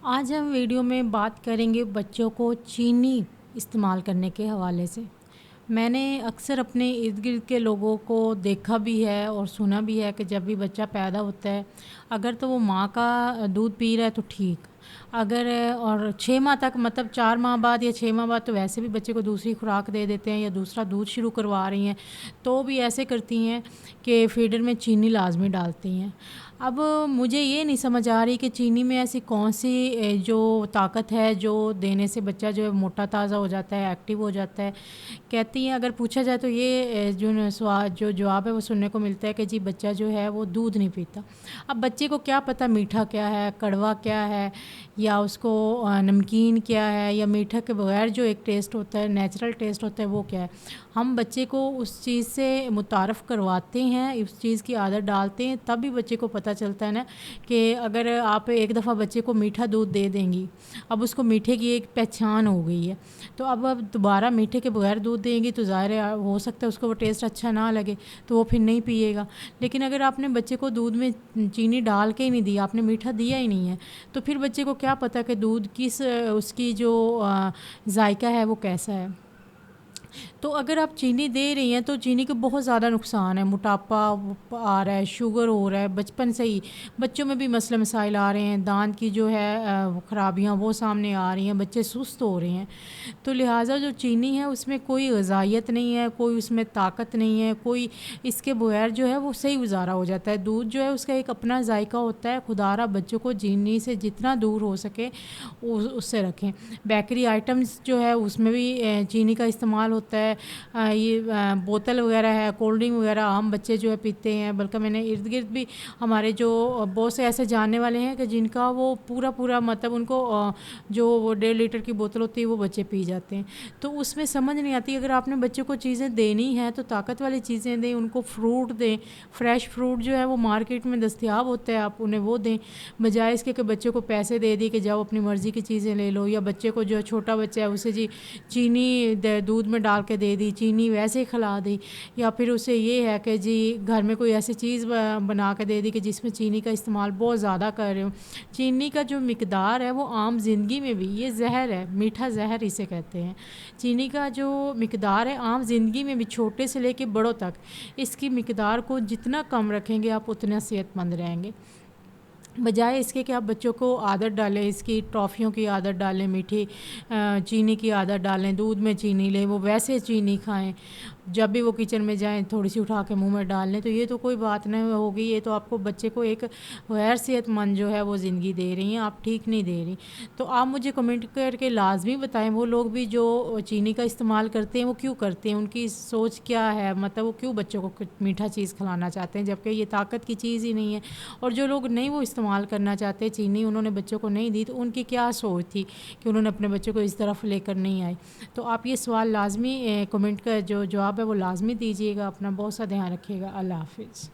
आज हम वीडियो में बात करेंगे बच्चों को चीनी इस्तेमाल करने के हवाले से। मैंने अक्सर अपने इर्द-गिर्द के लोगों को देखा भी है और सुना भी है कि जब भी बच्चा पैदा होता है, अगर तो वो माँ का दूध पी रहा है तो ठीक, अगर और 6 माह तक मतलब 4 माह बाद या 6 माह बाद तो वैसे भी बच्चे को दूसरी खुराक दे देते हैं या दूसरा दूध शुरू करवा रही हैं, तो भी ऐसे करती हैं कि फीडर में चीनी लाज़मी डालती हैं। अब मुझे ये नहीं समझ आ रही कि चीनी में ऐसी कौन-सी जो ताकत है जो देने से बच्चा जो है मोटा ताज़ा हो जाता है, एक्टिव हो जाता है। कहती हैं अगर पूछा जाए तो ये जो जवाब है वो सुनने को मिलता है कि जी बच्चा जो है वो दूध नहीं पीता। अब बच्चे को क्या पता मीठा क्या है, कड़वा क्या है या उसको नमकीन क्या है या मीठा के बगैर जो एक टेस्ट होता है, नेचुरल टेस्ट होता है वो क्या है। हम बच्चे को उस चीज़ से मुतारफ़ करवाते हैं, उस चीज़ की आदत डालते हैं, तब भी बच्चे को पता चलता है ना कि अगर आप एक दफ़ा बच्चे को मीठा दूध दे देंगी, अब उसको मीठे की एक पहचान हो गई है, तो अब दोबारा मीठे के बगैर दूध देंगी तो ज़ाहिर है हो सकता है उसको वो टेस्ट अच्छा ना लगे, तो वो फिर नहीं पिएगा। लेकिन अगर आपने बच्चे को दूध में चीनी डाल के ही नहीं दिया, आपने मीठा दिया ही नहीं है, तो फिर बच्चे को क्या पता कि दूध किस उसकी जो जायका है वो कैसा है। तो अगर आप चीनी दे रही हैं तो चीनी के बहुत ज़्यादा नुकसान है, मोटापा आ रहा है, शुगर हो रहा है, बचपन से ही बच्चों में भी मसले मसाइल आ रहे हैं, दांत की जो है ख़राबियाँ वो सामने आ रही हैं, बच्चे सुस्त हो रहे हैं। तो लिहाजा जो चीनी है उसमें कोई ग़िज़ाइयत नहीं है, कोई उसमें ताकत नहीं है, कोई इसके बगैर जो है वो सही गुजारा हो जाता है। दूध जो है उसका एक अपना जायका होता है, खुदारा बच्चों को चीनी से जितना दूर हो सके उससे रखें। बेकरी आइटम्स जो है उसमें भी चीनी का इस्तेमाल होता है। ये बोतल वगैरह है, कोल्ड ड्रिंक वगैरह आम बच्चे जो है पीते हैं, बल्कि मैंने इर्द गिर्द भी हमारे जो बहुत से ऐसे जानने वाले हैं कि जिनका वो पूरा मतलब उनको जो वो 1.5 लीटर की बोतल होती है वो बच्चे पी जाते हैं। तो उसमें समझ नहीं आती, अगर आपने बच्चों को चीज़ें देनी हैं तो ताकत वाली चीज़ें दें, उनको फ्रूट दें, फ्रेश फ्रूट जो है वो मार्केट में दस्तयाब होता है, आप उन्हें वो दें, बजाय इसके कि बच्चे को पैसे दे दी कि जाओ अपनी मर्ज़ी की चीज़ें ले लो। या बच्चे को जो छोटा बच्चा है उसे जी चीनी दूध में डाल के दे दी, चीनी वैसे ही खिला दी, या फिर उसे ये है कि जी घर में कोई ऐसी चीज़ बना के दे दी कि जिसमें चीनी का इस्तेमाल बहुत ज़्यादा कर रहे हो। चीनी का जो मिकदार है वो आम ज़िंदगी में भी, ये जहर है, मीठा जहर इसे कहते हैं। चीनी का जो मिकदार है आम ज़िंदगी में भी छोटे से लेके बड़ों तक, इसकी मिकदार को जितना कम रखेंगे आप उतना सेहतमंद रहेंगे। बजाय इसके कि आप बच्चों को आदत डालें, इसकी टॉफ़ियों की आदत डालें, मीठी चीनी की आदत डालें, दूध में चीनी लें, वो वैसे चीनी खाएं, जब भी वो किचन में जाएं थोड़ी सी उठा के मुंह में डाल लें, तो ये तो कोई बात नहीं होगी। ये तो आपको बच्चे को एक गैर सेहतमंद जो है वो ज़िंदगी दे रही हैं, आप ठीक नहीं दे रही। तो आप मुझे कमेंट करके लाजमी बताएं वो लोग भी जो चीनी का इस्तेमाल करते हैं वो क्यों करते हैं, उनकी सोच क्या है, मतलब वो क्यों बच्चों को मीठा चीज़ खिलाना चाहते हैं जबकि ये ताकत की चीज़ ही नहीं है। और जो लोग नहीं वो इस्तेमाल करना चाहते चीनी, उन्होंने बच्चों को नहीं दी, तो उनकी क्या सोच थी कि उन्होंने अपने बच्चों को इस तरफ लेकर नहीं आए। तो आप ये सवाल लाजमी कमेंट का जो जवाब है वो लाजमी दीजिएगा। अपना बहुत सा ध्यान रखिएगा। अल्लाह हाफिज़।